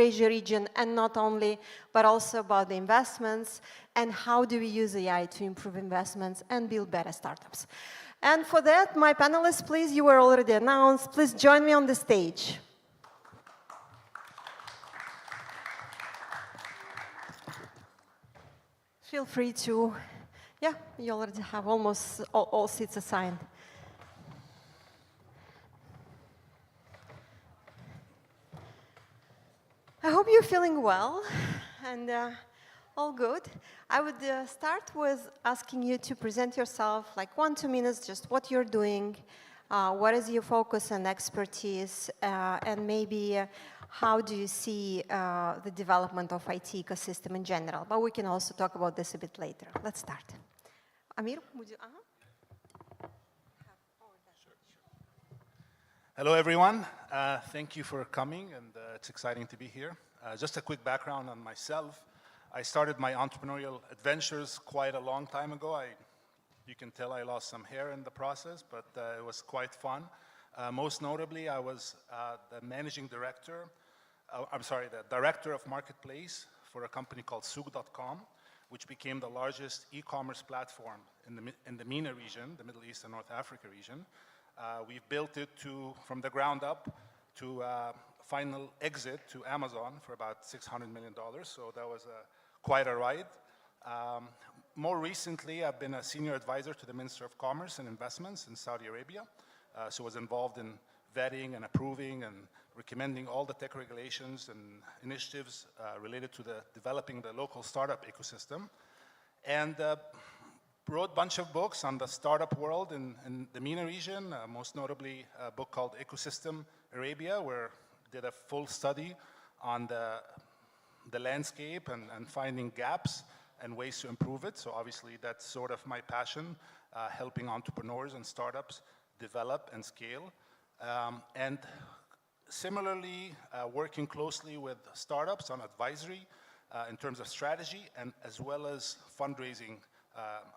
Eurasia region, and not only, but also about the investments and how do we use AI to improve investments and build better startups. And for that, my panelists, please, you were already announced, please join me on the stage. Feel free to, yeah, you already have almost all seats assigned. I hope you're feeling well and all good. I would start with asking you to present yourself, like 1-2 minutes, just what you're doing, what is your focus and expertise, and maybe how do you see the development of IT ecosystem in general? But we can also talk about this a bit later. Let's start. Amir, would you? Hello, everyone. Thank you for coming, and it's exciting to be here. Just a quick background on myself. I started my entrepreneurial adventures quite a long time ago. You can tell I lost some hair in the process, but it was quite fun. Most notably, I was the director of marketplace for a company called Souk.com, which became the largest e-commerce platform in the MENA region, the Middle East and North Africa region. We've built it from the ground up to final exit to Amazon for about $600 million. So that was quite a ride. More recently, I've been a senior advisor to the Minister of Commerce and Investments in Saudi Arabia. So I was involved in vetting and approving and recommending all the tech regulations and initiatives related to developing the local startup ecosystem. And wrote a bunch of books on the startup world in the MENA region, most notably a book called Ecosystem Arabia, where I did a full study on the landscape and finding gaps and ways to improve it. So obviously that's sort of my passion, helping entrepreneurs and startups develop and scale. And similarly, working closely with startups on advisory in terms of strategy and as well as fundraising.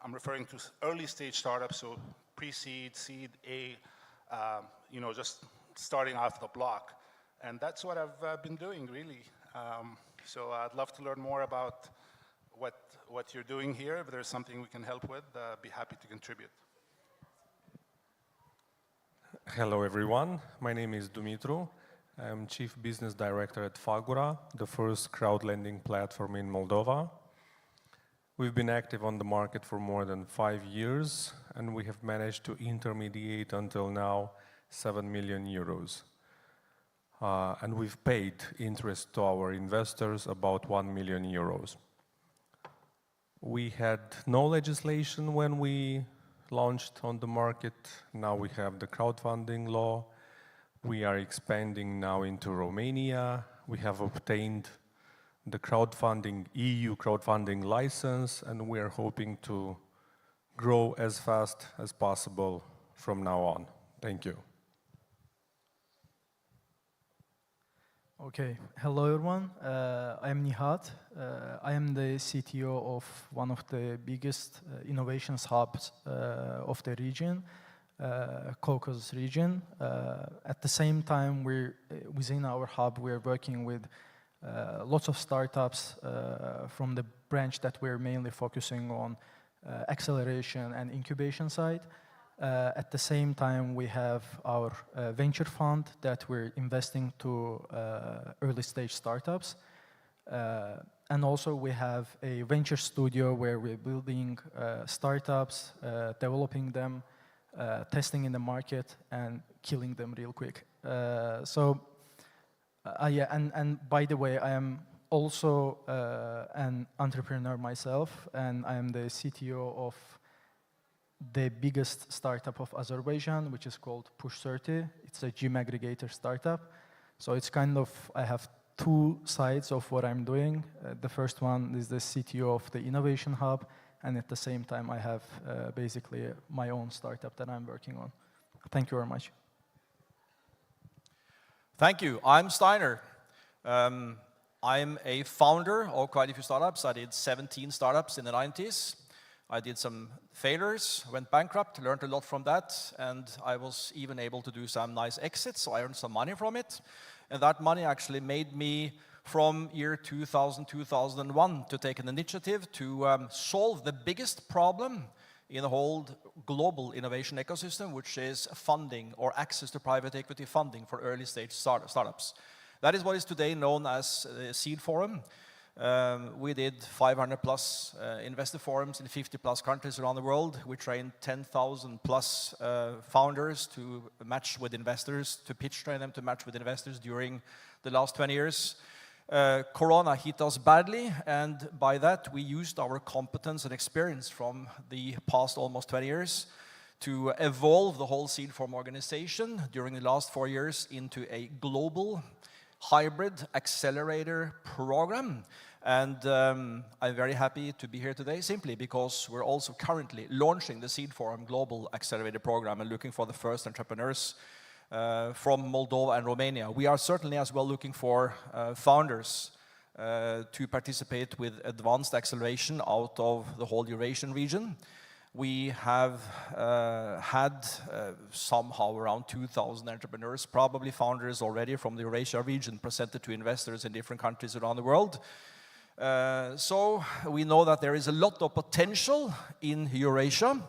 I'm referring to early stage startups, so pre-seed, seed, A, just starting off the block. And that's what I've been doing, really. So I'd love to learn more about what you're doing here. If there's something we can help with, be happy to contribute. Hello, everyone. My name is Dumitru. I'm Chief Business Director at Fagura, the first crowd lending platform in Moldova. We've been active on the market for more than 5 years, and we have managed to intermediate until now 7 million euros. And we've paid interest to our investors about 1 million euros. We had no legislation when we launched on the market. Now we have the crowdfunding law. We are expanding now into Romania. We have obtained the EU crowdfunding license, and we are hoping to grow as fast as possible from now on. Thank you. Okay, hello everyone. I am Nihat. I am the CTO of one of the biggest innovations hubs of the region, Caucasus region. At the same time, within our hub, we're working with lots of startups from the branch that we're mainly focusing on acceleration and incubation side. At the same time, we have our venture fund that we're investing to early stage startups. And also we have a venture studio where we're building startups, developing them, testing in the market, and killing them real quick. Yeah, and by the way, I am also an entrepreneur myself, and I am the CTO of the biggest startup of Azerbaijan, which is called Push30. It's a gym aggregator startup. So it's kind of, I have two sides of what I'm doing. The first one is the CTO of the Innovation Hub, and at the same time, I have basically my own startup that I'm working on. Thank you very much. Thank you. I'm Steinar. I'm a founder of quite a few startups. I did 17 startups in the 90s. I did some failures, went bankrupt, learned a lot from that, and I was even able to do some nice exits, so I earned some money from it. And that money actually made me from year 2000, 2001 to take an initiative to solve the biggest problem in the whole global innovation ecosystem, which is funding or access to private equity funding for early stage startups. That is what is today known as the Seed Forum. We did 500 plus investor forums in 50 plus countries around the world. We trained 10,000 plus founders to match with investors, to pitch train them to match with investors during the last 20 years. Corona hit us badly, and by that we used our competence and experience from the past almost 20 years to evolve the whole Seed Forum organization during the last 4 years into a global hybrid accelerator program. And I'm very happy to be here today simply because we're also currently launching the Seed Forum Global Accelerator Program and looking for the first entrepreneurs from Moldova and Romania. We are certainly as well looking for founders to participate with advanced acceleration out of the whole Eurasian region. We have had somehow around 2,000 entrepreneurs, probably founders already from the Eurasia region, presented to investors in different countries around the world. So we know that there is a lot of potential in Eurasia,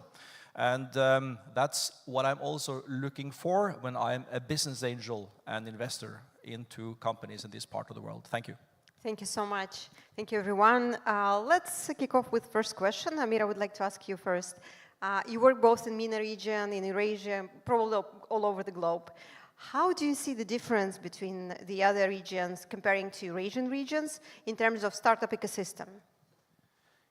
and that's what I'm also looking for when I'm a business angel and investor into companies in this part of the world. Thank you. Thank you so much. Thank you, everyone. Let's kick off with first question. Amir, I would like to ask you first. You work both in MENA region, in Eurasia, probably all over the globe. How do you see the difference between the other regions comparing to Eurasian regions in terms of startup ecosystem?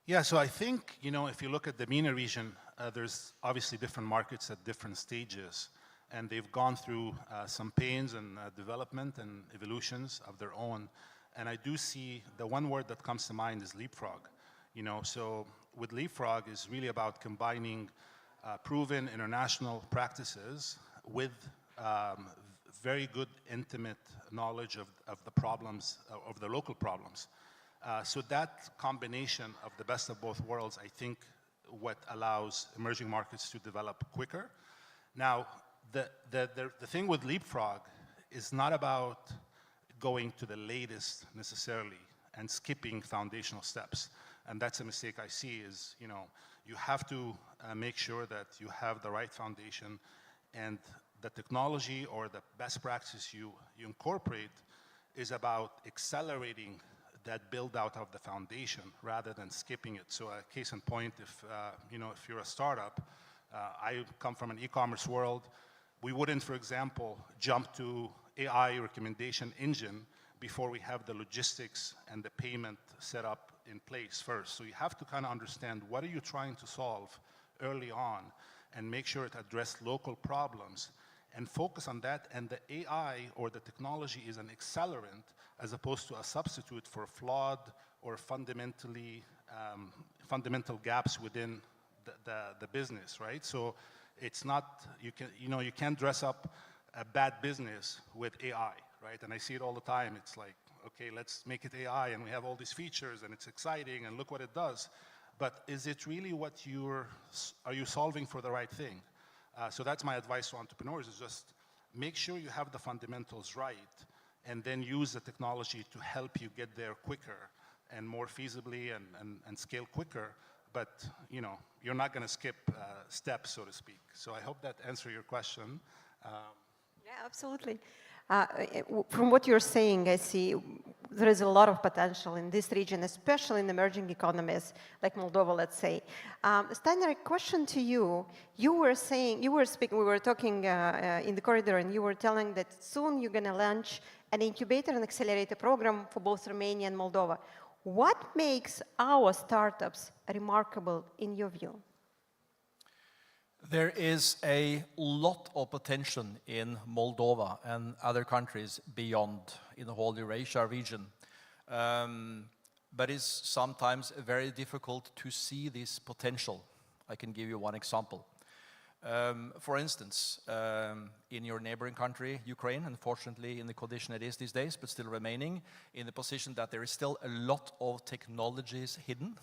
Yeah, so I think, you know, if you look at the MENA region, there's obviously different markets at different stages, and they've gone through some pains and development and evolutions of their own. And I do see the one word that comes to mind is leapfrog. You know, so with leapfrog is really about combining proven international practices with very good intimate knowledge of the problems, of the local problems. So that combination of the best of both worlds, I think, what allows emerging markets to develop quicker. Now, the thing with leapfrog is not about going to the latest necessarily and skipping foundational steps. And that's a mistake I see is, you know, you have to make sure that you have the right foundation and the technology or the best practice you incorporate is about accelerating that build out of the foundation rather than skipping it. So a case in point, if, you know, if you're a startup, I come from an e-commerce world, we wouldn't, for example, jump to AI recommendation engine before we have the logistics and the payment set up in place first. So you have to kind of understand what are you trying to solve early on and make sure it addresses local problems and focus on that. And the AI or the technology is an accelerant as opposed to a substitute for flawed or fundamentally fundamental gaps within the business, right? So it's not, you can't dress up a bad business with AI, right? And I see it all the time. It's like, okay, let's make it AI and we have all these features and it's exciting and look what it does. But is it really what are you solving for the right thing? So that's my advice to entrepreneurs is just make sure you have the fundamentals right and then use the technology to help you get there quicker and more feasibly and scale quicker. But, you know, you're not going to skip steps, so to speak. So I hope that answers your question. Yeah, absolutely. From what you're saying, I see there is a lot of potential in this region, especially in emerging economies like Moldova, let's say. Steinar, a question to you. You were speaking, we were talking in the corridor, and you were telling that soon you're going to launch an incubator and accelerator program for both Romania and Moldova. What makes our startups remarkable in your view? There is a lot of potential in Moldova and other countries beyond in the whole Eurasia region. But it's sometimes very difficult to see this potential. I can give you one example. For instance, in your neighboring country, Ukraine, unfortunately in the condition it is these days, but still remaining in the position that there is still a lot of technologies hidden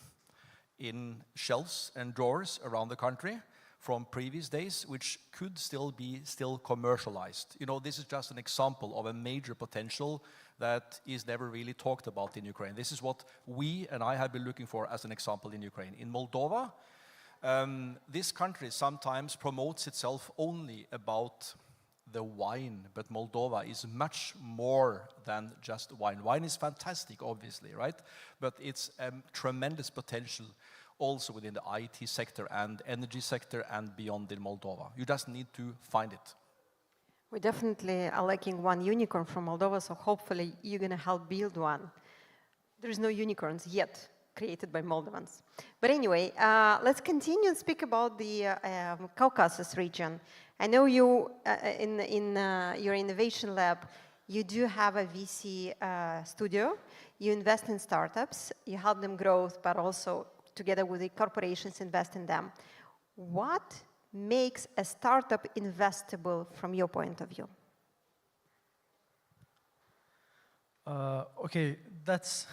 in shelves and drawers around the country. from previous days, which could still be commercialized. You know, this is just an example of a major potential that is never really talked about in Ukraine. This is what we and I have been looking for as an example in Ukraine. In Moldova, this country sometimes promotes itself only about the wine, but Moldova is much more than just wine. Wine is fantastic, obviously, right? But it's a tremendous potential also within the IT sector and energy sector and beyond in Moldova. You just need to find it. We definitely are lacking one unicorn from Moldova, so hopefully you're going to help build one. There's no unicorns yet created by Moldovans. But anyway, let's continue and speak about the Caucasus region. I know you, in your innovation lab, you do have a VC studio. You invest in startups, you help them grow, but also together with the corporations invest in them. What makes a startup investable from your point of view? Okay, that's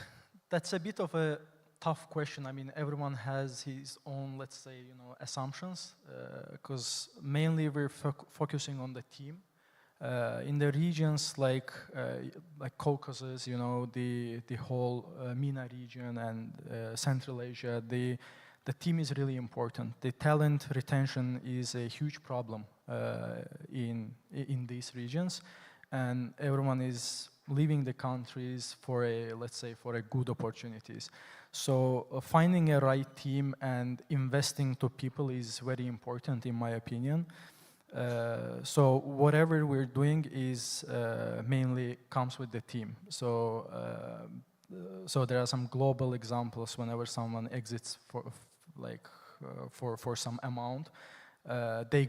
a bit of a tough question. I mean, everyone has his own, let's say, assumptions, because mainly we're focusing on the team. In the regions like Caucasus, the whole MENA region and Central Asia, the team is really important. The talent retention is a huge problem in these regions, and everyone is leaving the countries for a good opportunities. So finding a right team and investing to people is very important in my opinion. So whatever we're doing is mainly comes with the team. So there are some global examples. Whenever someone exits for some amount, they're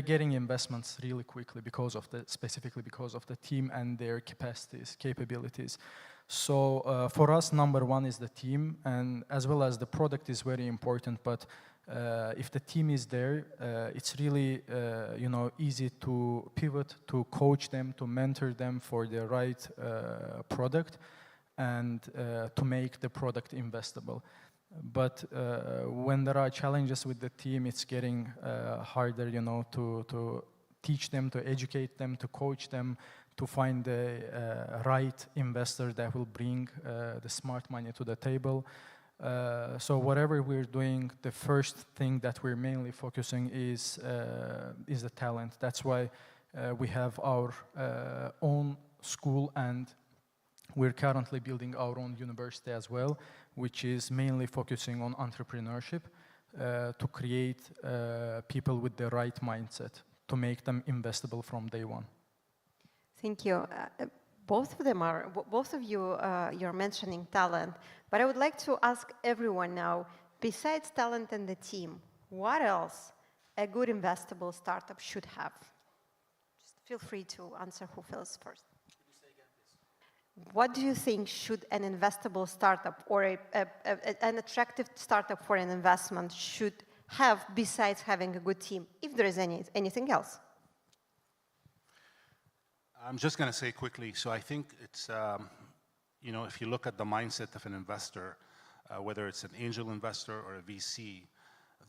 getting investments really quickly specifically because of the team and their capacities, capabilities. So for us, number one is the team, and as well as the product is very important. But if the team is there, it's really easy to pivot, to coach them, to mentor them for the right product, and to make the product investable. But when there are challenges with the team, it's getting harder, to teach them, to educate them, to coach them, to find the right investor that will bring the smart money to the table. So whatever we're doing, the first thing that we're mainly focusing is the talent. That's why we have our own school, and we're currently building our own university as well, which is mainly focusing on entrepreneurship to create people with the right mindset, to make them investable from day one. Thank you. Both of you, you're mentioning talent, but I would like to ask everyone now, besides talent and the team, what else a good investable startup should have? Just feel free to answer who feels first. Could you say again, please? What do you think should an investable startup or an attractive startup for an investment should have besides having a good team, if there is anything else? I'm just going to say quickly, so I think it's, if you look at the mindset of an investor, whether it's an angel investor or a VC,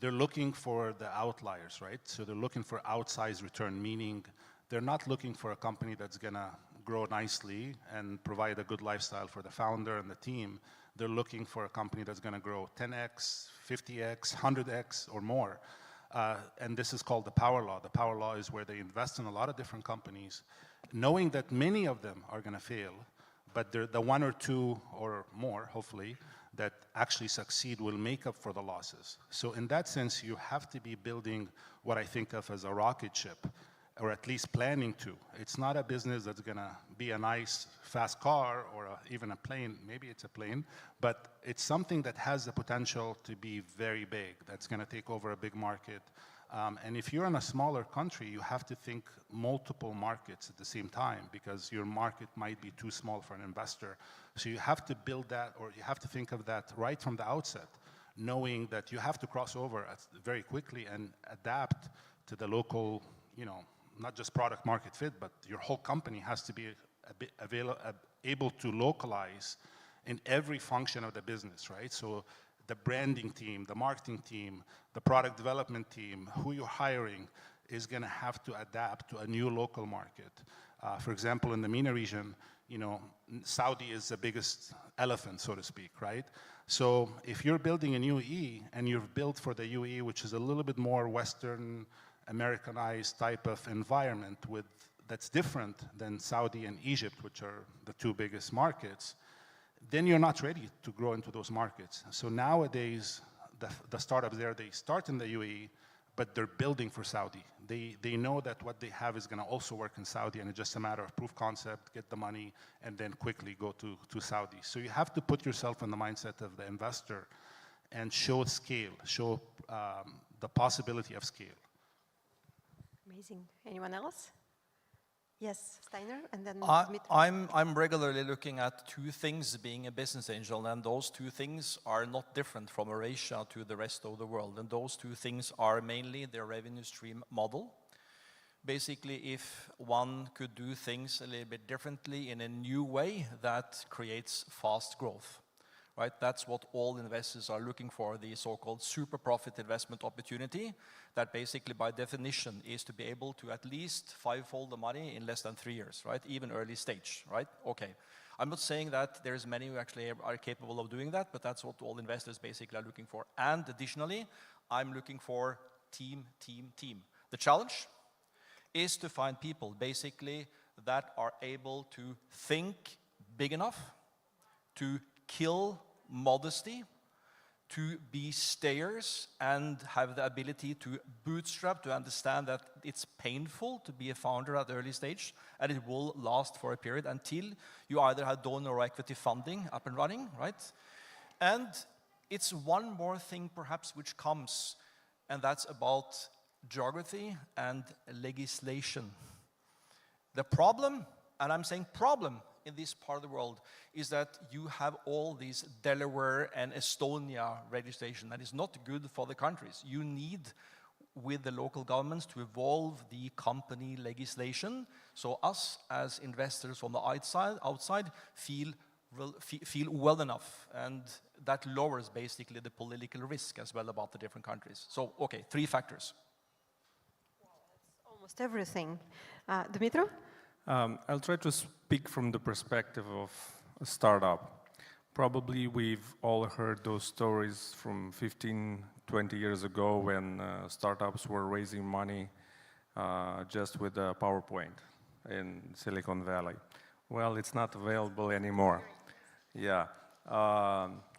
they're looking for the outliers, right? So they're looking for outsized return, meaning they're not looking for a company that's going to grow nicely and provide a good lifestyle for the founder and the team. They're looking for a company that's going to grow 10x, 50x, 100x or more. And this is called the power law. The power law is where they invest in a lot of different companies, knowing that many of them are going to fail, but the one or two or more, hopefully, that actually succeed will make up for the losses. So in that sense, you have to be building what I think of as a rocket ship, or at least planning to. It's not a business that's going to be a nice, fast car or even a plane. Maybe it's a plane, but it's something that has the potential to be very big, that's going to take over a big market. And if you're in a smaller country, you have to think multiple markets at the same time, because your market might be too small for an investor. So you have to build that, or you have to think of that right from the outset, knowing that you have to cross over very quickly and adapt to the local, not just product market fit, but your whole company has to be able to localize in every function of the business, right? So the branding team, the marketing team, the product development team, who you're hiring is going to have to adapt to a new local market. For example, in the MENA region, you know, Saudi is the biggest elephant, so to speak, right? So if you're building a new UAE and you've built for the UAE, which is a little bit more Western Americanized type of environment that's different than Saudi and Egypt, which are the two biggest markets, then you're not ready to grow into those markets. So nowadays, the startups there, they start in the UAE, but they're building for Saudi. They know that what they have is going to also work in Saudi, and it's just a matter of proof concept, get the money, and then quickly go to Saudi. So you have to put yourself in the mindset of the investor and show scale, show the possibility of scale. Amazing. Anyone else? Yes, Steinar, and then Dumitru. I'm regularly looking at two things being a business angel, and those two things are not different from Eurasia to the rest of the world. And those two things are mainly their revenue stream model. Basically, if one could do things a little bit differently in a new way, that creates fast growth. Right? That's what all investors are looking for, the so-called super profit investment opportunity, that basically by definition is to be able to at least fivefold the money in less than 3 years, right? Even early stage, right? Okay. I'm not saying that there's many who actually are capable of doing that, but that's what all investors basically are looking for. And additionally, I'm looking for team. The challenge is to find people basically that are able to think big enough, to kill modesty, to be stayers and have the ability to bootstrap, to understand that it's painful to be a founder at the early stage, and it will last for a period until you either have donor or equity funding up and running, right? And it's one more thing perhaps which comes, and that's about geography and legislation. The problem, and I'm saying problem, in this part of the world is that you have all these Delaware and Estonia registration that is not good for the countries. You need, with the local governments, to evolve the company legislation so us as investors from the outside feel well enough, and that lowers basically the political risk as well about the different countries. So, okay, 3 factors. Wow, that's almost everything. Dumitru? I'll try to speak from the perspective of a startup. Probably we've all heard those stories from 15, 20 years ago when startups were raising money just with a PowerPoint in Silicon Valley. Well, it's not available anymore. Yeah.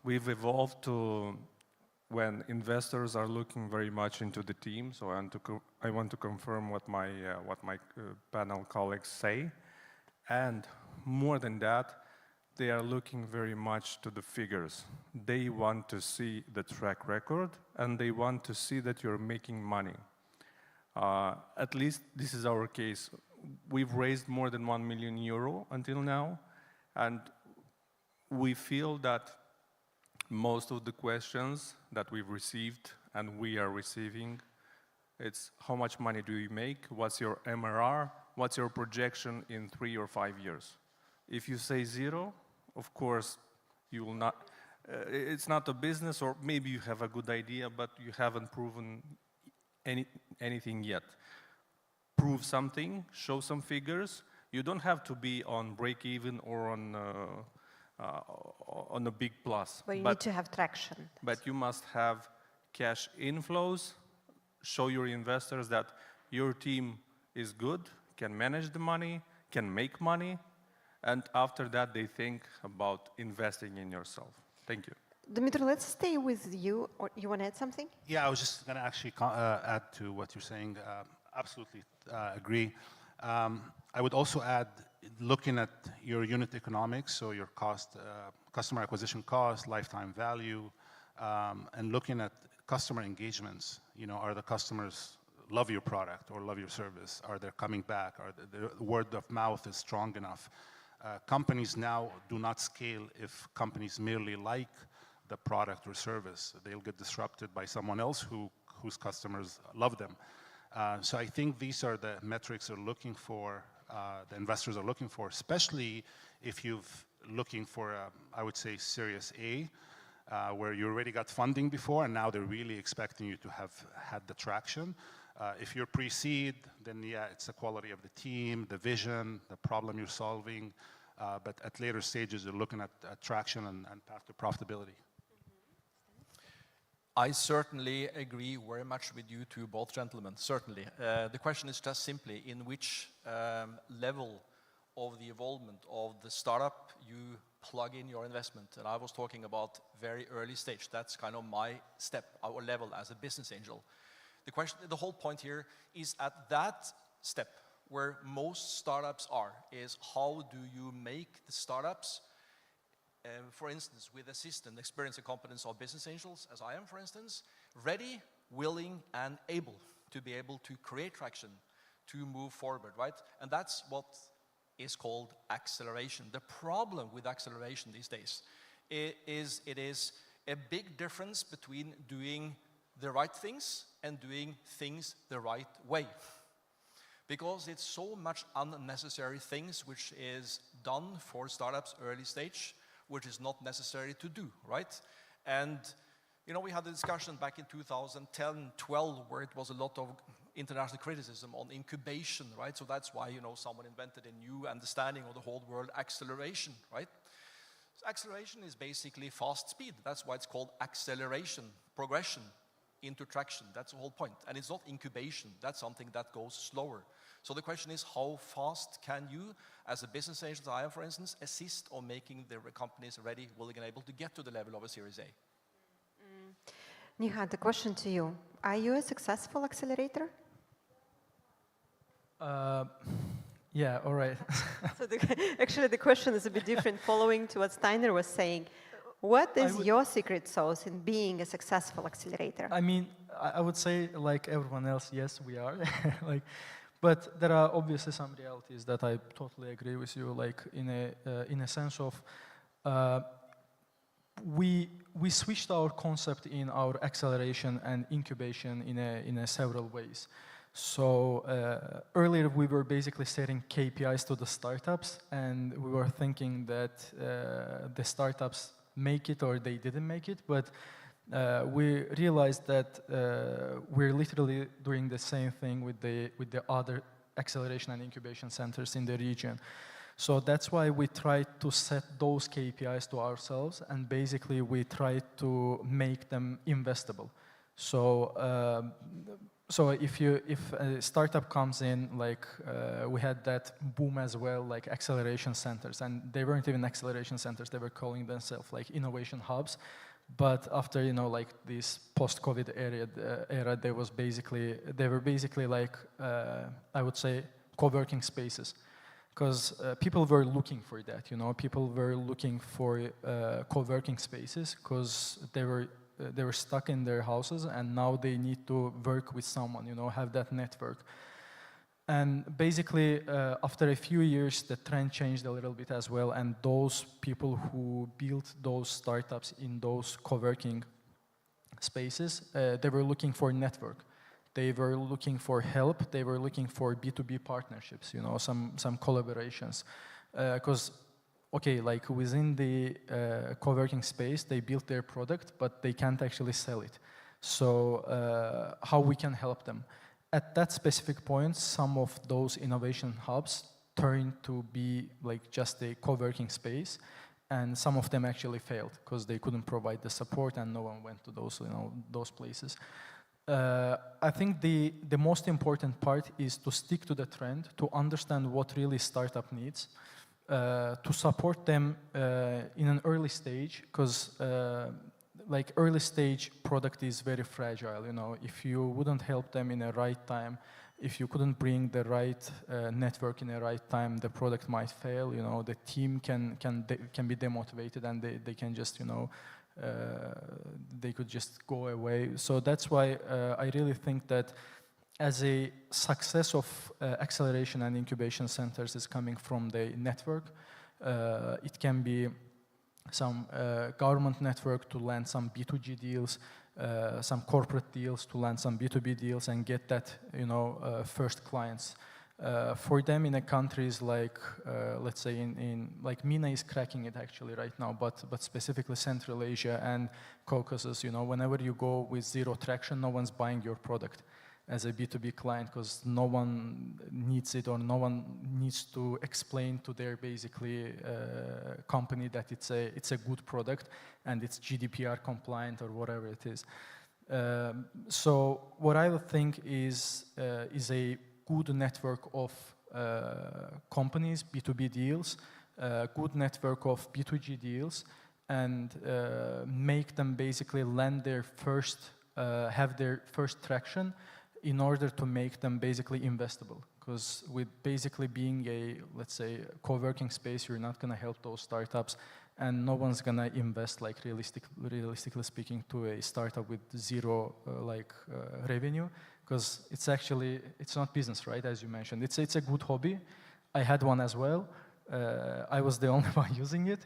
We've evolved to when investors are looking very much into the team, so I want to confirm what my panel colleagues say, and more than that, they are looking very much to the figures. They want to see the track record, and they want to see that you're making money. At least this is our case. We've raised more than €1 million until now, and we feel that most of the questions that we've received and we are receiving, it's how much money do you make? What's your MRR? What's your projection in 3 or 5 years? If you say 0, of course, you will not, it's not a business, or maybe you have a good idea, but you haven't proven anything yet. Prove something, show some figures. You don't have to be on break even or on a big plus. But you need to have traction. But you must have cash inflows, show your investors that your team is good, can manage the money, can make money, and after that they think about investing in yourself. Thank you. Dumitru, let's stay with you. Or you want to add something? Yeah, I was just going to actually add to what you're saying. Absolutely agree. I would also add, looking at your unit economics, so your cost, customer acquisition cost, lifetime value, and looking at customer engagements. You know, are the customers love your product or love your service? Are they coming back? Are the word of mouth is strong enough? Companies now do not scale if companies merely like the product or service. They'll get disrupted by someone else whose customers love them. So I think these are the metrics they're looking for, the investors are looking for, especially if you're looking for, I would say, Series A. where you already got funding before and now they're really expecting you to have had the traction. If you're pre-seed, then yeah, it's the quality of the team, the vision, the problem you're solving. But at later stages, you're looking at traction and path to profitability. I certainly agree very much with you two, both gentlemen, certainly. The question is just simply in which level of the involvement of the startup you plug in your investment. And I was talking about very early stage. That's kind of my step, our level as a business angel. The whole point here is at that step where most startups are, is how do you make the startups, for instance, with assistant, experience and competence of business angels, as I am, for instance, ready, willing, and able to be able to create traction, to move forward, right? And that's what is called acceleration. The problem with acceleration these days is it is a big difference between doing the right things and doing things the right way. Because it's so much unnecessary things which is done for startups early stage, which is not necessary to do, right? And you know, we had a discussion back in 2010, 12, where it was a lot of international criticism on incubation, right? So that's why, you know, someone invented a new understanding of the whole world, acceleration, right? So acceleration is basically fast speed. That's why it's called acceleration, progression into traction. That's the whole point. And it's not incubation. That's something that goes slower. So the question is, how fast can you, as a business agent, I am, for instance, assist on making the companies ready, willing, and able to get to the level of a Series A? Nihat, the question to you. Are you a successful accelerator? Yeah, all right. So actually the question is a bit different, following to what Steinar was saying. What is your secret sauce in being a successful accelerator? I mean, I would say, like everyone else, yes, we are. But there are obviously some realities that I totally agree with you, like in a sense of we switched our concept in our acceleration and incubation in a several ways. So earlier we were basically setting KPIs to the startups, and we were thinking that the startups make it or they didn't make it, but we realized that we're literally doing the same thing with the other acceleration and incubation centers in the region. So that's why we try to set those KPIs to ourselves, and basically we try to make them investable. So so if a startup comes in, like we had that boom as well, like acceleration centers, and they weren't even acceleration centers, they were calling themselves like innovation hubs. But after, you know, like this post-COVID era, they were basically like, I would say, co-working spaces. Because people were looking for that, you know, people were looking for co-working spaces because they were stuck in their houses, and now they need to work with someone, you know, have that network. And basically, after a few years, the trend changed a little bit as well, and those people who built those startups in those co-working spaces, they were looking for network. They were looking for help. They were looking for B2B partnerships, you know, some collaborations. Because, okay, like within the co-working space, they built their product, but they can't actually sell it. So how we can help them? At that specific point, some of those innovation hubs turned to be like just a co-working space, and some of them actually failed because they couldn't provide the support, and no one went to those, you know, those places. I think the most important part is to stick to the trend, to understand what really startup needs, to support them in an early stage, because like early stage product is very fragile, you know. If you wouldn't help them in the right time, if you couldn't bring the right network in the right time, the product might fail, you know. The team can be demotivated, and they can just, you know, they could just go away. So that's why I really think that as a success of acceleration and incubation centers is coming from the network. It can be some government network to land some B2G deals, some corporate deals to land some B2B deals and get that, you know, first clients. For them in a countries like, let's say like MENA is cracking it actually right now, but specifically Central Asia and Caucasus, you know, whenever you go with zero traction, no one's buying your product as a B2B client because no one needs it or no one needs to explain to their basically company that it's a good product and it's GDPR compliant or whatever it is. So what I would think is a good network of companies, B2B deals, good network of B2G deals, and make them basically land their first, have their first traction in order to make them basically investable. Because with basically being a, let's say, co-working space, you're not gonna help those startups and no one's gonna invest, like realistically speaking, to a startup with zero revenue, because it's actually, it's not business, right, as you mentioned. It's a good hobby. I had one as well. I was the only one using it.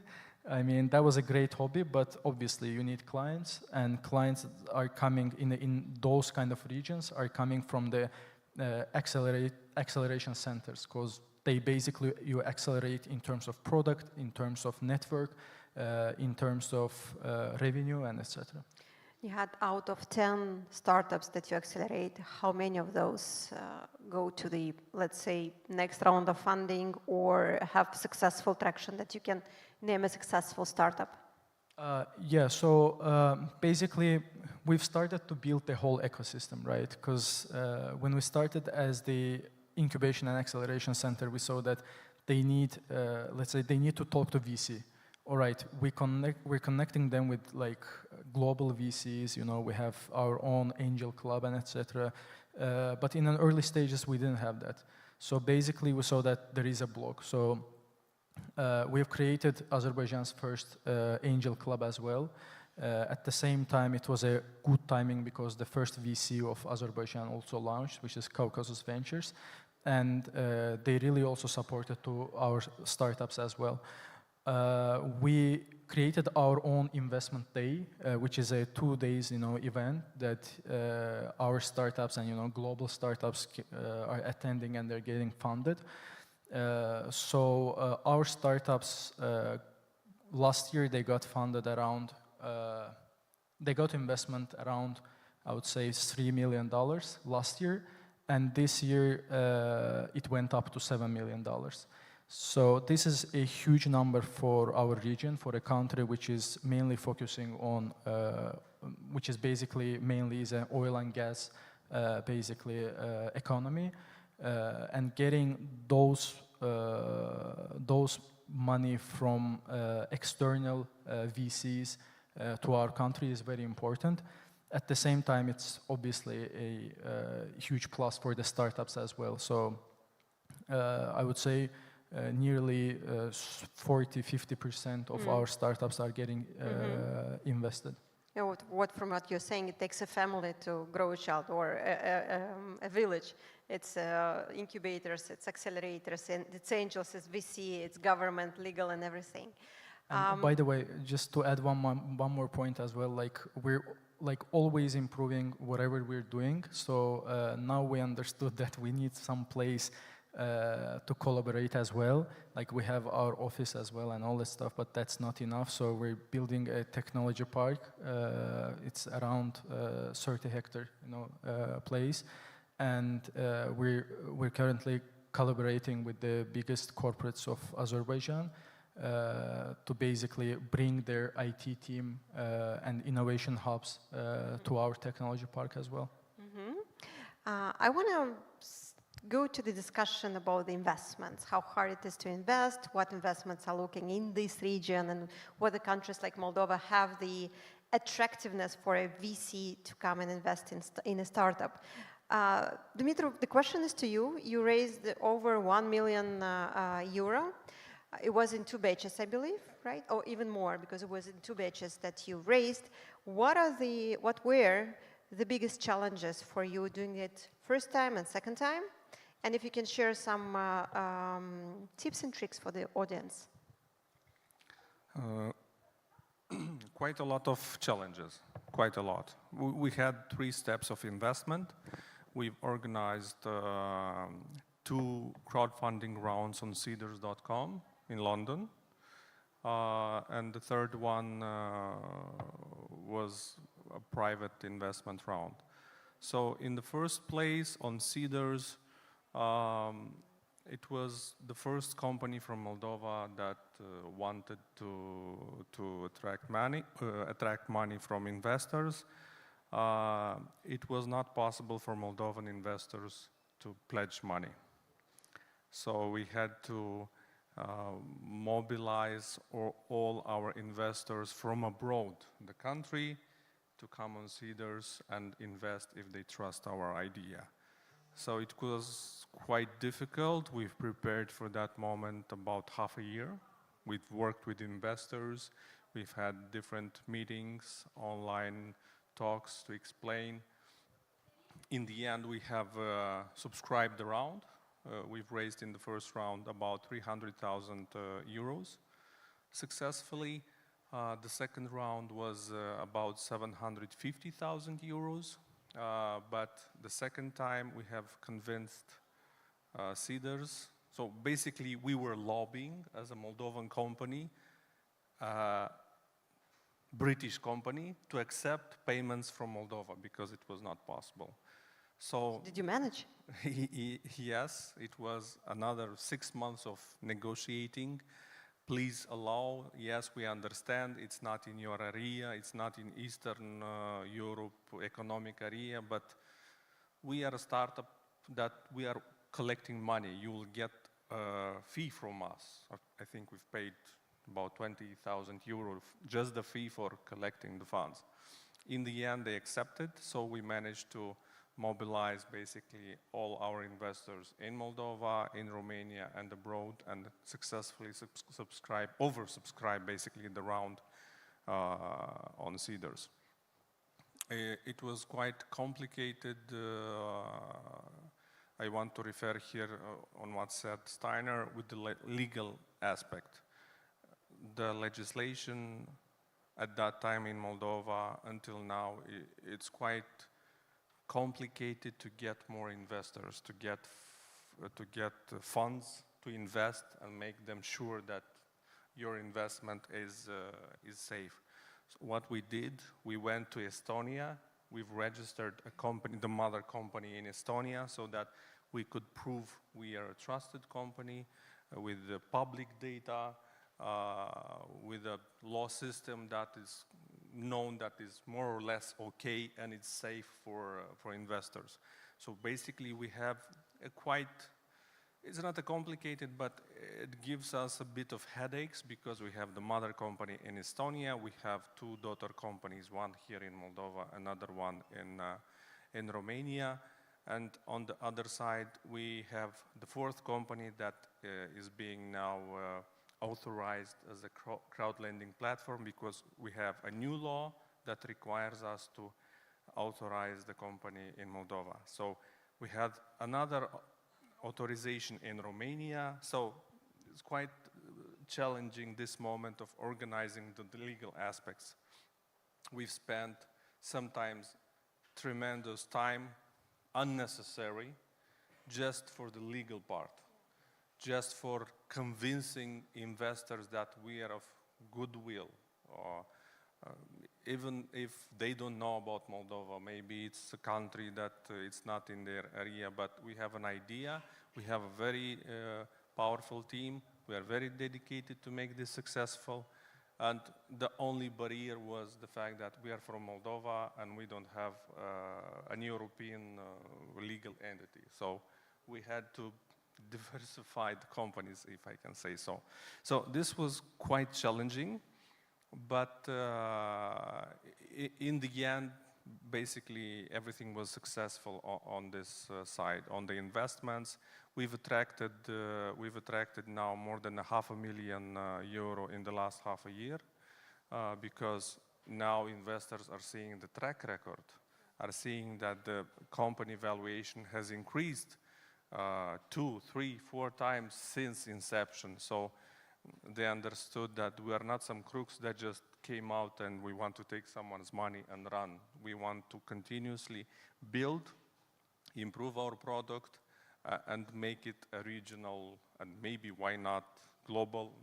I mean, that was a great hobby, but obviously you need clients, and clients are coming in those kind of regions are coming from the acceleration centers, because they basically, you accelerate in terms of product, in terms of network, in terms of revenue, and etc. You had out of 10 startups that you accelerate, how many of those go to the, let's say, next round of funding or have successful traction that you can name a successful startup? Yeah, so basically we've started to build the whole ecosystem, right? Because when we started as the incubation and acceleration center, we saw that they need, let's say, they need to talk to VC. All right, we're connecting them with like global VCs, you know, we have our own angel club and etc. But in an early stages, we didn't have that. So basically, we saw that there is a block. So we've created Azerbaijan's first angel club as well. At the same time, it was a good timing because the first VC of Azerbaijan also launched, which is Caucasus Ventures. And they really also supported to our startups as well. We created our own investment day, which is a 2 days, you know, event that our startups and, you know, global startups are attending and they're getting funded. So our startups, last year they got funded around, they got investment around, I would say, $3 million last year. And this year it went up to $7 million. So this is a huge number for our region, for a country which is mainly focusing on, which is basically mainly is an oil and gas, basically economy, and getting those money from external VCs to our country is very important. At the same time, it's obviously a huge plus for the startups as well. So I would say nearly 40–50% of our startups are getting invested. You know, from what you're saying, it takes a family to grow a child or a village. It's incubators, it's accelerators, and it's angels, it's VC, it's government, legal, and everything. And by the way, just to add one more point as well, like we're like always improving whatever we're doing. So now we understood that we need some place to collaborate as well. Like we have our office as well and all that stuff, but that's not enough. So we're building a technology park. It's around 30 hectare, you know, place, and we're currently collaborating with the biggest corporates of Azerbaijan to basically bring their IT team and innovation hubs to our technology park as well. I want to go to the discussion about the investments, how hard it is to invest, what investments are looking in this region, and whether countries like Moldova have the attractiveness for a VC to come and invest in a startup. Dumitru, the question is to you. You raised over 1 million euro. It was in 2 batches, I believe, right? Or even more, because it was in 2 batches that you raised. What were the biggest challenges for you doing it first time and second time? And if you can share some tips and tricks for the audience. Quite a lot of challenges, quite a lot. We had 3 steps of investment. We've organized 2 crowdfunding rounds on seeders.com in London. And the third one was a private investment round. So in the first place on Seeders, it was the first company from Moldova that wanted to attract money from investors. It was not possible for Moldovan investors to pledge money. So we had to mobilize all our investors from abroad in the country to come on Seeders and invest if they trust our idea. So it was quite difficult. We've prepared for that moment about half a year. We've worked with investors. We've had different meetings, online talks to explain. In the end, we have subscribed the round. We've raised in the first round about 300,000 euros successfully. The second round was about 750,000 euros. But the second time we have convinced Seeders. So basically we were lobbying as a Moldovan company, British company, to accept payments from Moldova because it was not possible. So did you manage? Yes, it was another 6 months of negotiating. Please allow, yes, we understand it's not in your area, it's not in Eastern Europe economic area, but we are a startup that we are collecting money. You will get a fee from us. I think we've paid about 20,000 euros, just the fee for collecting the funds. In the end, they accepted, so we managed to mobilize basically all our investors in Moldova, in Romania, and abroad, and successfully oversubscribe basically the round on Seeders. It was quite complicated. I want to refer here on what said Steinar with the legal aspect. The legislation at that time in Moldova until now, it's quite complicated to get more investors, to get funds to invest and make them sure that your investment is safe. So what we did, we went to Estonia. We've registered a company, the mother company in Estonia, so that we could prove we are a trusted company with the public data, with a law system that is known, that is more or less okay, and it's safe for investors. So basically we have a quite, it's not a complicated, but it gives us a bit of headaches because we have the mother company in Estonia, we have 2 daughter companies, one here in Moldova, another one in Romania, and on the other side we have the 4th company that is being now authorized as a crowd lending platform because we have a new law that requires us to authorize the company in Moldova. So we had another authorization in Romania. So it's quite challenging this moment of organizing the legal aspects. We've spent sometimes tremendous time, unnecessary, just for the legal part. Just for convincing investors that we are of goodwill, or even if they don't know about Moldova, maybe it's a country that it's not in their area, but we have an idea, we have a very powerful team, we are very dedicated to make this successful, and the only barrier was the fact that we are from Moldova and we don't have an European legal entity. So we had to diversified companies, if I can say so. So this was quite challenging, but in the end, basically everything was successful on this side. On the investments, we've attracted now more than €500,000 euro in the last half a year, because now investors are seeing the track record, are seeing that the company valuation has increased 2, 3, 4 times since inception. So they understood that we are not some crooks that just came out and we want to take someone's money and run. We want to continuously build, improve our product, and make it a regional, and maybe why not global,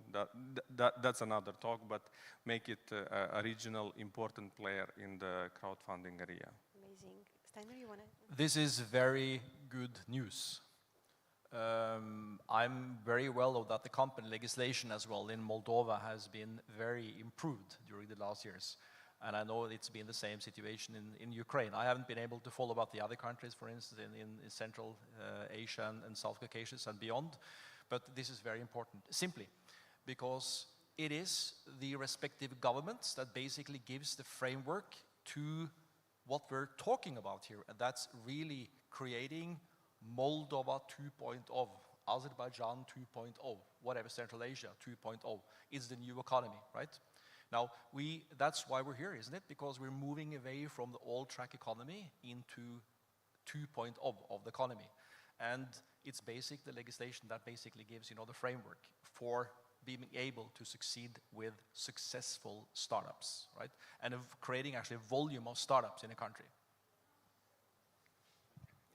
that's another talk, but make it a regional important player in the crowdfunding area. Amazing. Steinar, you want to? This is very good news. I'm very well aware that the company legislation as well in Moldova has been very improved during the last years. And I know it's been the same situation in Ukraine. I haven't been able to follow about the other countries, for instance, in Central Asia and South Caucasus and beyond. But this is very important, simply because it is the respective governments that basically gives the framework to what we're talking about here. And that's really creating Moldova 2.0, Azerbaijan 2.0, whatever, Central Asia 2.0 is the new economy, right? Now, that's why we're here, isn't it? Because we're moving away from the old-track economy into 2.0 of the economy. And it's the legislation that basically gives, the framework for being able to succeed with successful startups, right? And of creating actually a volume of startups in a country.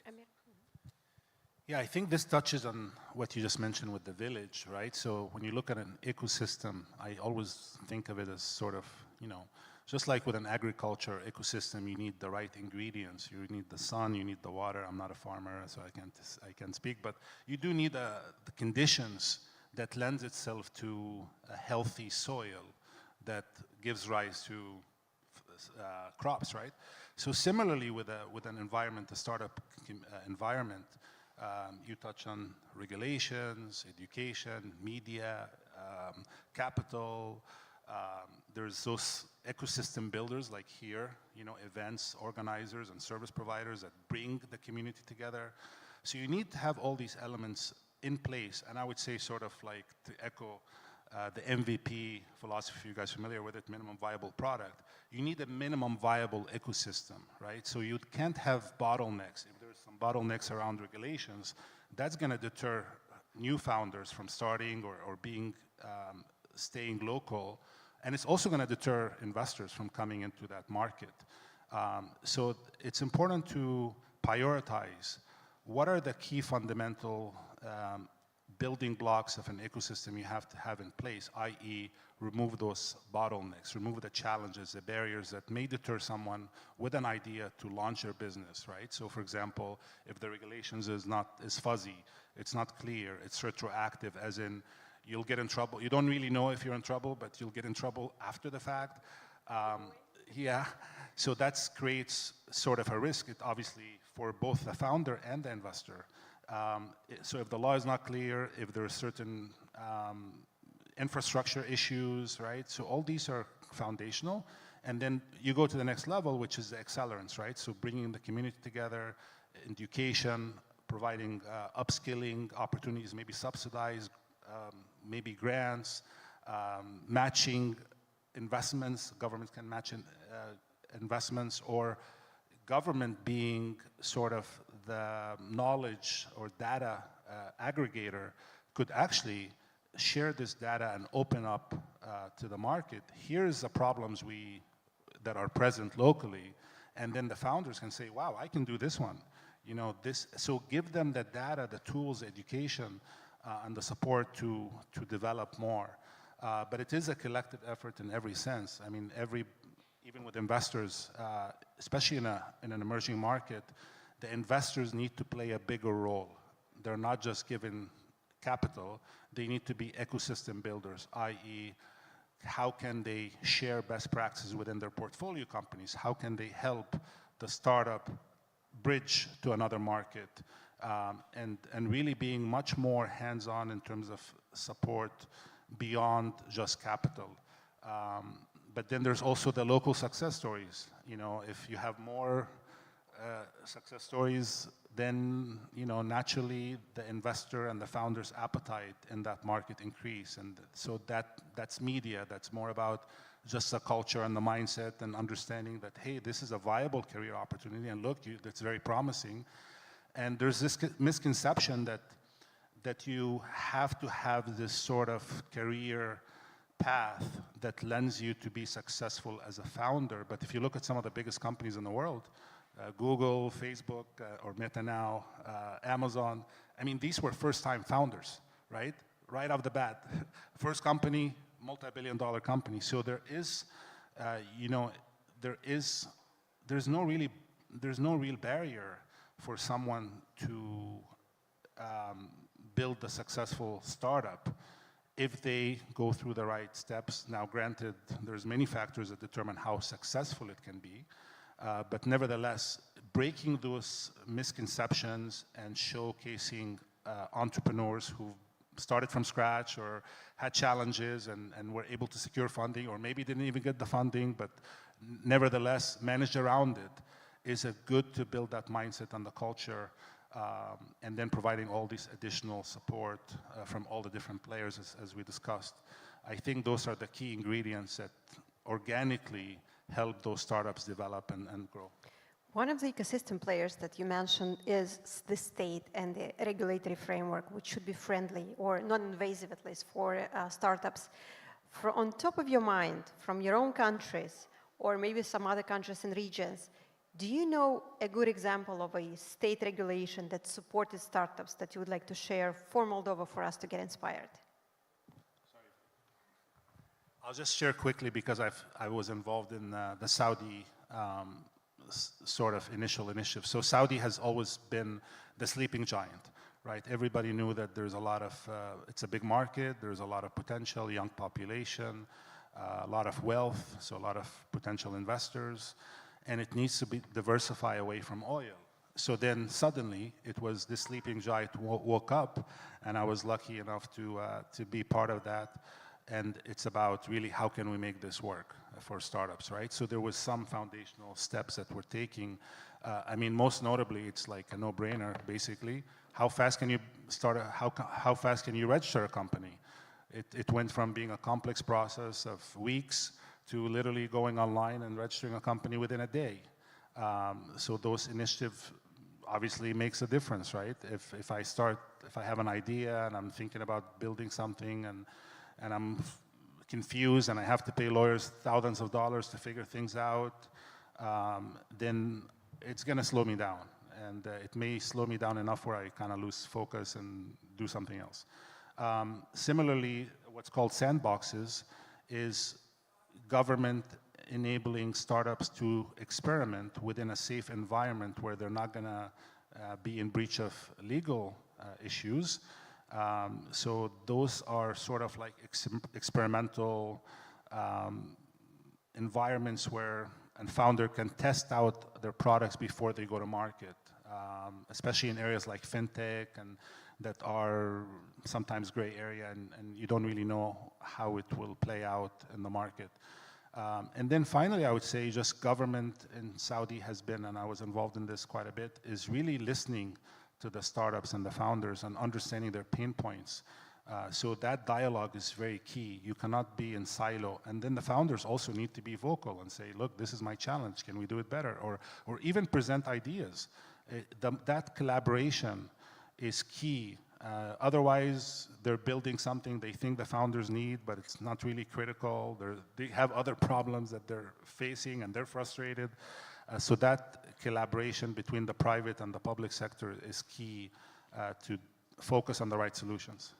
Amir? Yeah, I think this touches on what you just mentioned with the village, right? So when you look at an ecosystem, I always think of it as sort of, just like with an agriculture ecosystem, you need the right ingredients. You need the sun, you need the water. I'm not a farmer, so I can't speak, but you do need the conditions that lends itself to a healthy soil that gives rise to crops, right? So similarly with an environment, a startup environment, you touch on regulations, education, media, capital. There's those ecosystem builders like here, events, organizers, and service providers that bring the community together. So you need to have all these elements in place. And I would say sort of like to echo the MVP philosophy, you guys familiar with it, minimum viable product. You need a minimum viable ecosystem, right? So you can't have bottlenecks. If there's some bottlenecks around regulations, that's going to deter new founders from starting or being staying local. And it's also going to deter investors from coming into that market. So it's important to prioritize what are the key fundamental building blocks of an ecosystem you have to have in place, i.e. remove those bottlenecks, remove the challenges, the barriers that may deter someone with an idea to launch their business, right? So for example, if the regulations is fuzzy, it's not clear, it's retroactive, as in you'll get in trouble. You don't really know if you're in trouble, but you'll get in trouble after the fact. Yeah, so that creates sort of a risk, obviously, for both the founder and the investor. So if the law is not clear, if there are certain infrastructure issues, right? So all these are foundational. And then you go to the next level, which is the accelerants, right? So bringing the community together, education, providing upskilling opportunities, maybe subsidized, maybe grants, matching investments. Governments can match investments, or government being sort of the knowledge or data aggregator could actually share this data and open up to the market. Here's the problems that are present locally, and then the founders can say, wow, I can do this one. So give them the data, the tools, education, and the support to develop more. But it is a collective effort in every sense. I mean, even with investors, especially in an emerging market, the investors need to play a bigger role. They're not just given capital, they need to be ecosystem builders, i.e. how can they share best practices within their portfolio companies? How can they help the startup bridge to another market? And really being much more hands-on in terms of support beyond just capital. But then there's also the local success stories. If you have more success stories, then naturally the investor and the founder's appetite in that market increase. And so that's media. That's more about just the culture and the mindset and understanding that, hey, this is a viable career opportunity, and look, that's very promising. And there's this misconception that you have to have this sort of career path that lends you to be successful as a founder. But if you look at some of the biggest companies in the world, Google, Facebook, or Meta now, Amazon. I mean, these were first-time founders, right? Right off the bat. First company, multi-billion-dollar company. So there is, there's no real barrier for someone to build a successful startup if they go through the right steps. Now, granted, there's many factors that determine how successful it can be, but nevertheless, breaking those misconceptions and showcasing entrepreneurs who started from scratch or had challenges and were able to secure funding, or maybe didn't even get the funding, but nevertheless managed around it, is a good to build that mindset and the culture, and then providing all this additional support from all the different players as we discussed. I think those are the key ingredients that organically help those startups develop and grow. One of the ecosystem players that you mentioned is the state and the regulatory framework, which should be friendly or non-invasive, at least, for startups. On top of your mind, from your own countries, or maybe some other countries and regions, do you know a good example of a state regulation that supported startups that you would like to share for Moldova for us to get inspired? I'll just share quickly because I was involved in the Saudi sort of initial initiative. So Saudi has always been the sleeping giant, right? Everybody knew that there's a lot of, it's a big market, there's a lot of potential, young population, a lot of wealth, so a lot of potential investors, and it needs to be diversify away from oil. So then suddenly it was this sleeping giant woke up, and I was lucky enough to be part of that. And it's about really how can we make this work for startups, right? So there was some foundational steps that we're taking. I mean, most notably, it's like a no-brainer, basically. How fast can you start? How fast can you register a company? It went from being a complex process of weeks to literally going online and registering a company within a day. So those initiatives obviously makes a difference, right? If I have an idea and I'm thinking about building something and I'm confused and I have to pay lawyers thousands of dollars to figure things out, then it's going to slow me down. And it may slow me down enough where I kind of lose focus and do something else. Similarly, what's called sandboxes is government enabling startups to experiment within a safe environment where they're not going to be in breach of legal issues. So those are sort of like experimental environments where a founder can test out their products before they go to market, especially in areas like fintech and that are sometimes gray area and you don't really know how it will play out in the market. And then finally, I would say just government in Saudi has been, and I was involved in this quite a bit, is really listening to the startups and the founders and understanding their pain points. So that dialogue is very key. You cannot be in silo. And then the founders also need to be vocal and say, look, this is my challenge. Can we do it better? Or even present ideas. That collaboration is key. Otherwise, they're building something they think the founders need, but it's not really critical. They have other problems that they're facing and they're frustrated. So that collaboration between the private and the public sector is key to focus on the right solutions.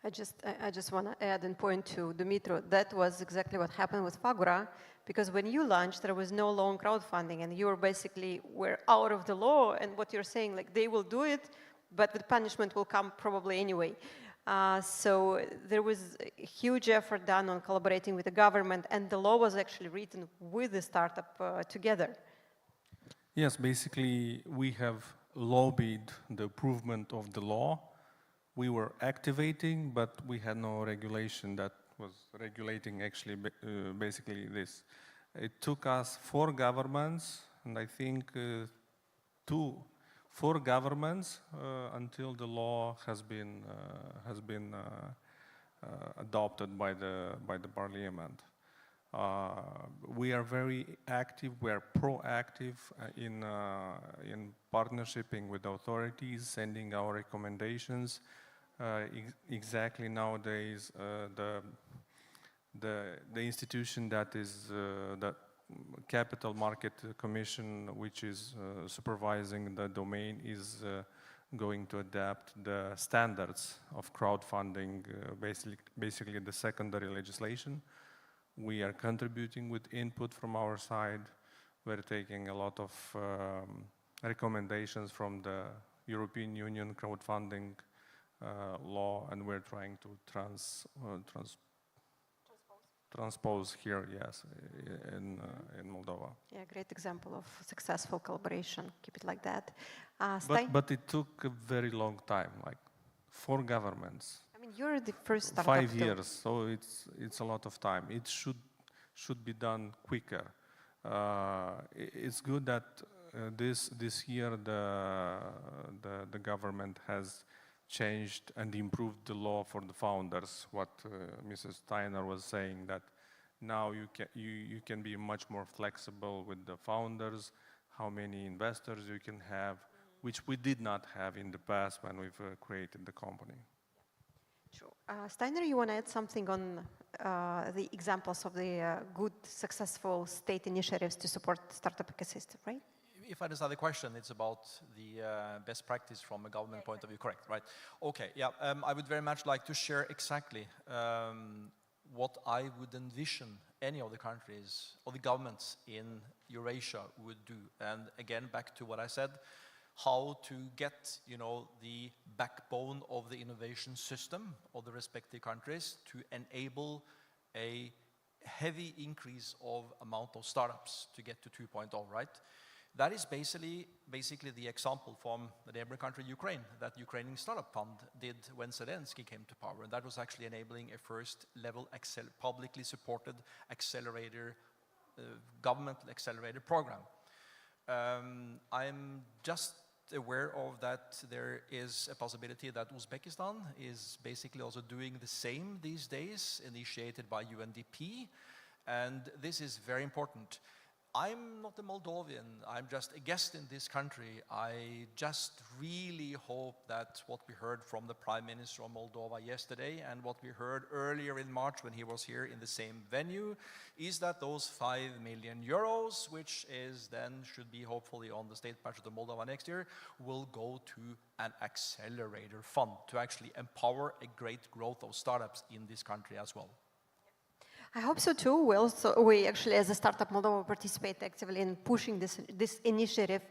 I just want to add and point to Dumitru. That was exactly what happened with Fagura, because when you launched, there was no loan crowdfunding, and you were out of the law. And what you're saying, like they will do it, but the punishment will come probably anyway. So there was a huge effort done on collaborating with the government, and the law was actually written with the startup together. Yes, basically we have lobbied the improvement of the law. We were activating, but we had no regulation that was regulating actually basically this. It took us 4 governments, and I think 4 governments until the law has been adopted by the parliament. We are very active. We are proactive in partnershiping with authorities, sending our recommendations. Exactly nowadays, the institution that is Capital Market Commission, which is supervising the domain, is going to adapt the standards of crowdfunding, basically the secondary legislation. We are contributing with input from our side. We're taking a lot of recommendations from the European Union crowdfunding law, and we're trying to transpose here, yes, in Moldova. Yeah, great example of successful collaboration. Keep it like that. But it took a very long time, like 4 governments. I mean, you're the first startup 5 years, so it's a lot of time. It should be done quicker. It's good that this year the government has changed and improved the law for the founders. What Mrs. Steinar was saying, that now you can be much more flexible with the founders, how many investors you can have, which we did not have in the past when we've created the company. Sure. Steinar, you want to add something on the examples of the good, successful state initiatives to support the startup ecosystem, right? If I understand the question, it's about the best practice from a government point of view, correct, right? Okay, yeah, I would very much like to share exactly what I would envision any of the countries or the governments in Eurasia would do. And again, back to what I said, how to get, you know, the backbone of the innovation system of the respective countries to enable a heavy increase of amount of startups to get to 2.0, right? That is basically the example from the neighboring country, Ukraine, that Ukrainian startup fund did when Zelensky came to power. And that was actually enabling a first-level publicly supported accelerator, governmental accelerator program. I'm just aware of that there is a possibility that Uzbekistan is basically also doing the same these days, initiated by UNDP. And this is very important. I'm not a Moldovan, I'm just a guest in this country. I just really hope that what we heard from the Prime Minister of Moldova yesterday and what we heard earlier in March when he was here in the same venue is that those 5 million euros, which is then should be hopefully on the state budget of Moldova next year, will go to an accelerator fund to actually empower a great growth of startups in this country as well. I hope so too. We actually, as a Startup Moldova, participate actively in pushing this initiative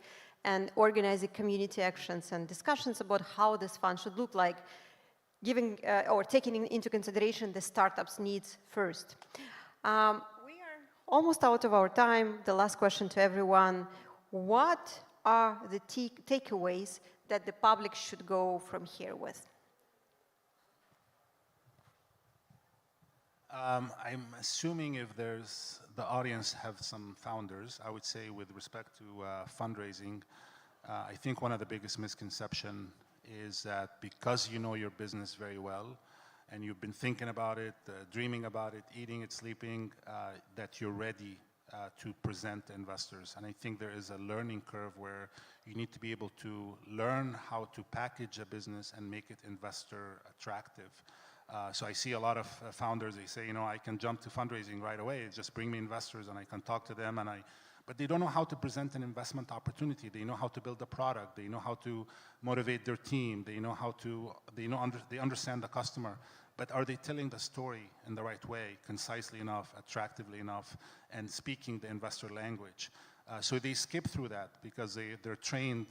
and organizing community actions and discussions about how this fund should look like, giving or taking into consideration the startups' needs first. We are almost out of our time. The last question to everyone: what are the takeaways that the public should go from here with? I'm assuming if the audience have some founders, I would say with respect to fundraising, I think one of the biggest misconceptions is that because you know your business very well and you've been thinking about it, dreaming about it, eating it, sleeping, that you're ready to present to investors. And I think there is a learning curve where you need to be able to learn how to package a business and make it investor attractive. So I see a lot of founders, they say, you know, I can jump to fundraising right away, just bring me investors and I can talk to them, but they don't know how to present an investment opportunity. They know how to build a product, they know how to motivate their team, they know how to, they understand the customer, but are they telling the story in the right way, concisely enough, attractively enough, and speaking the investor language? So they skip through that because they're trained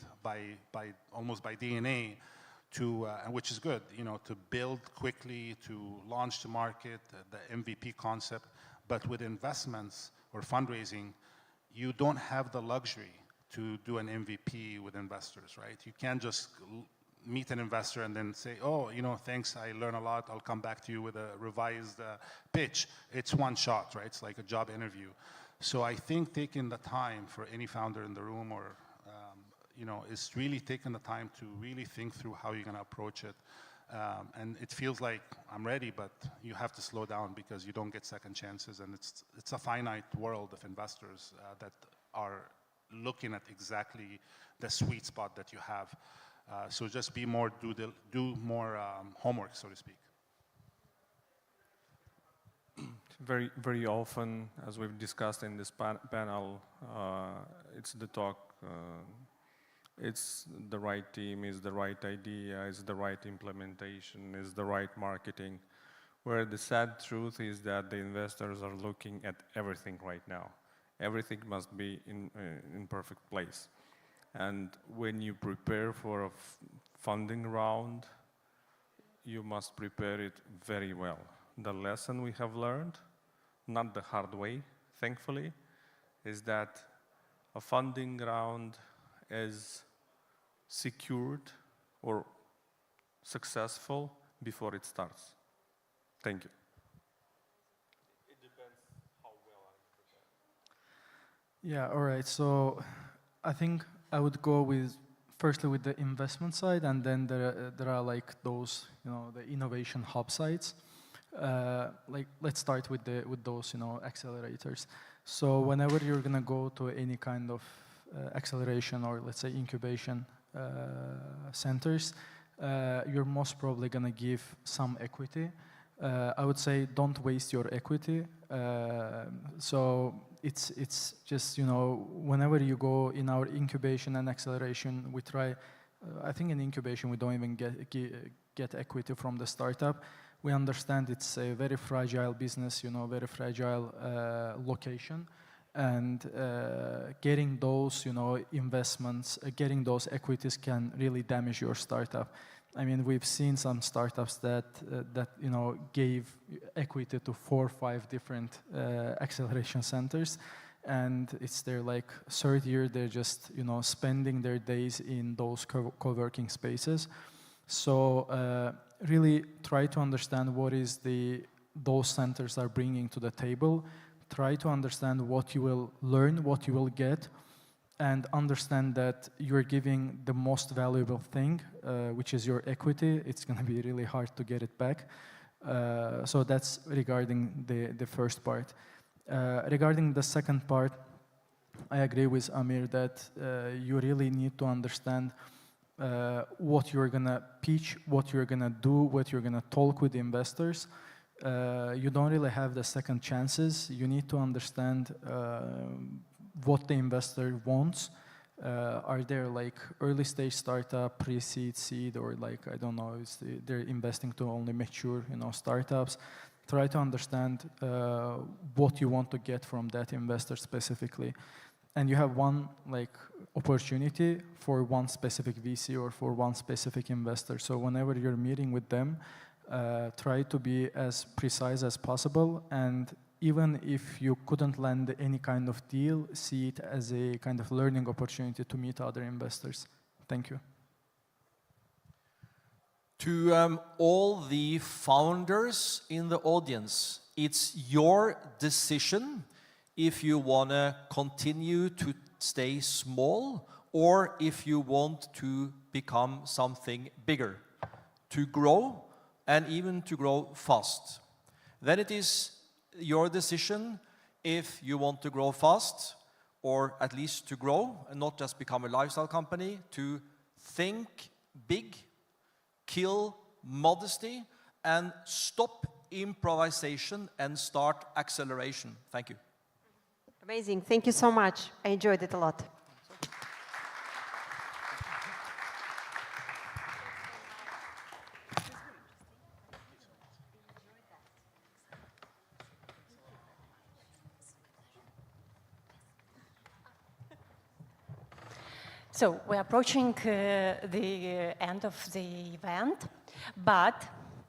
almost by DNA, which is good, you know, to build quickly, to launch to market, the MVP concept. But with investments or fundraising, you don't have the luxury to do an MVP with investors, right? You can't just meet an investor and then say, oh, you know, thanks, I learned a lot, I'll come back to you with a revised pitch. It's one shot, right? It's like a job interview. So I think taking the time for any founder in the room or you know, is really taking the time to really think through how you're going to approach it. And it feels like I'm ready, but you have to slow down because you don't get second chances. And it's a finite world of investors that are looking at exactly the sweet spot that you have. So just be more, do more homework, so to speak. very often, as we've discussed in this panel, it's the talk, it's the right team, is the right idea, is the right implementation, is the right marketing, where the sad truth is that the investors are looking at everything right now. Everything must be in perfect place. And when you prepare for a funding round, you must prepare it very well. The lesson we have learned, not the hard way, thankfully, is that a funding round is secured or successful before it starts. Thank you. It depends how well I'm prepared. Yeah, all right. So I think I would go with firstly with the investment side, and then there are like those, the innovation hub sites. Like let's start with those, accelerators. So whenever you're gonna go to any kind of acceleration or let's say incubation centers, you're most probably gonna give some equity. I would say don't waste your equity. So it's just, whenever you go in our incubation and acceleration, we try, I think in incubation we don't even get equity from the startup. We understand it's a very fragile business, very fragile location. And getting those, investments, getting those equities can really damage your startup. I mean, we've seen some startups that gave equity to 4 or 5 different acceleration centers, and it's their like 3rd year. They're just spending their days in those co-working spaces. So really try to understand what is those centers are bringing to the table. Try to understand what you will learn, what you will get, and understand that you're giving the most valuable thing, which is your equity. It's going to be really hard to get it back. So that's regarding the first part. Regarding the second part, I agree with Amir that you really need to understand what you're going to pitch, what you're going to do, what you're going to talk with investors. You don't really have the second chances. You need to understand what the investor wants. Are there like early stage startup, pre-seed, seed, or like, I don't know, they're investing to only mature, startups. Try to understand what you want to get from that investor specifically. And you have one like opportunity for one specific VC or for one specific investor. So whenever you're meeting with them, try to be as precise as possible, and even if you couldn't land any kind of deal, see it as a kind of learning opportunity to meet other investors. Thank you. To all the founders in the audience, it's your decision if you want to continue to stay small or if you want to become something bigger, to grow, and even to grow fast. Then it is your decision if you want to grow fast, or at least to grow and not just become a lifestyle company, to think big, kill modesty, and stop improvisation and start acceleration. Thank you. Amazing. Thank you so much. I enjoyed it a lot. So we're approaching the end of the event, but